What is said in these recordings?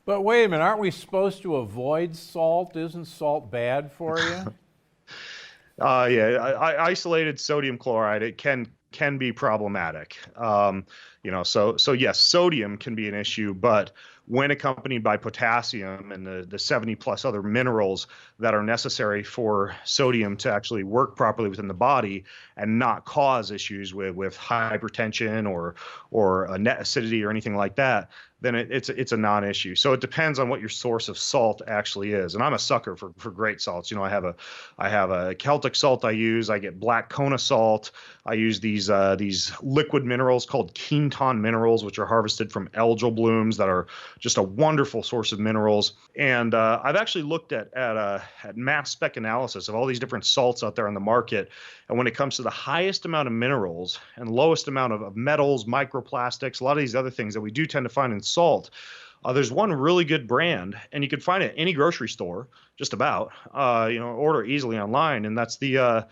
But wait a minute, aren't we supposed to avoid salt? Isn't salt bad for you? Yeah, isolated sodium chloride, it can be problematic. So yes, sodium can be an issue, but when accompanied by potassium and the 70 plus other minerals that are necessary for sodium to actually work properly within the body and not cause issues with hypertension or net acidity or anything like that, then it's a non-issue. So it depends on what your source of salt actually is. And I'm a sucker for great salts. I have a Celtic salt I use. I get black Kona salt. I use these liquid minerals called Quinton minerals, which are harvested from algal blooms that are just a wonderful source of minerals. And I've actually looked at mass spec analysis of all these different salts out there on the market. And when it comes to the highest amount of minerals and lowest amount of metals, microplastics, a lot of these other things that we do tend to find in salt, there's one really good brand, and you can find it at any grocery store, just about. Order easily online, and that's the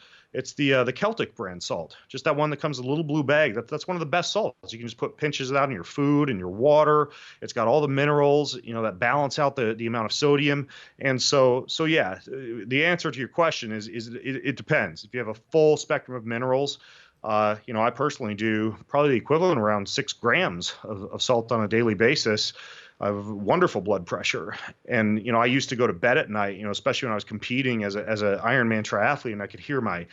Celtic brand salt. Just that one that comes in a little blue bag. That's one of the best salts. You can just put pinches of that in your food and your water. It's got all the minerals, that balance out the amount of sodium. And so yeah, the answer to your question is it depends. If you have a full spectrum of minerals, I personally do probably the equivalent around 6 grams of salt on a daily basis. I have wonderful blood pressure, and I used to go to bed at night, especially when I was competing as a Ironman triathlete, and I could hear my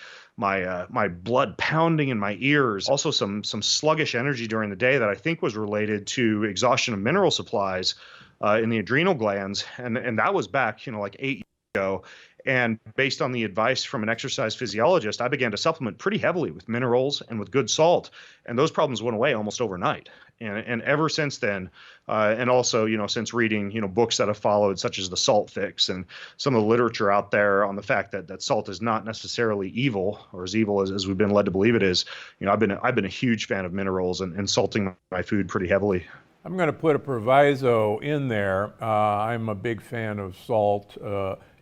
blood pounding in my ears. Also, some sluggish energy during the day that I think was related to exhaustion of mineral supplies in the adrenal glands, and that was back like 8 years ago. And based on the advice from an exercise physiologist, I began to supplement pretty heavily with minerals and with good salt. And those problems went away almost overnight. And ever since then, and also, since reading, books that have followed, such as The Salt Fix and some of the literature out there on the fact that salt is not necessarily evil, or as evil as we've been led to believe it is, I've been a huge fan of minerals and salting my food pretty heavily. I'm going to put a proviso in there. I'm a big fan of salt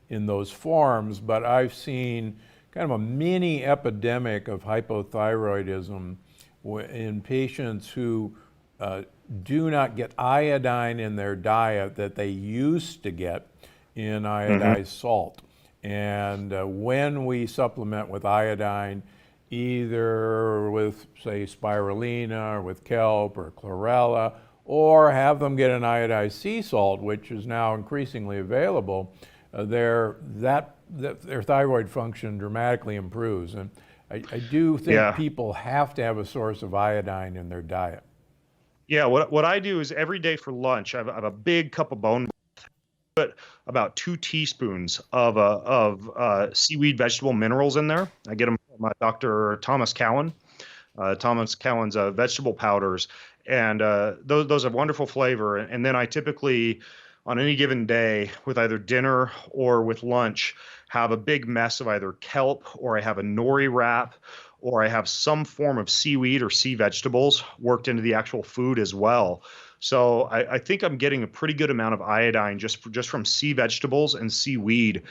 in those forms, but I've seen kind of a mini epidemic of hypothyroidism in patients who do not get iodine in their diet that they used to get in iodized salt. And when we supplement with iodine, either with, say, spirulina or with kelp or chlorella, or have them get an iodized sea salt, which is now increasingly available, their thyroid function dramatically improves. And I do think people have to have a source of iodine in their diet. Yeah, what I do is every day for lunch, I have a big cup of bone broth, put about 2 teaspoons of seaweed vegetable minerals in there. I get them from Dr. Thomas Cowan. Thomas Cowan's vegetable powders, and those have wonderful flavor. And then I typically, on any given day, with either dinner or with lunch, have a big mess of either kelp, or I have a nori wrap, or I have some form of seaweed or sea vegetables worked into the actual food as well. So I think I'm getting a pretty good amount of iodine just from sea vegetables and seaweed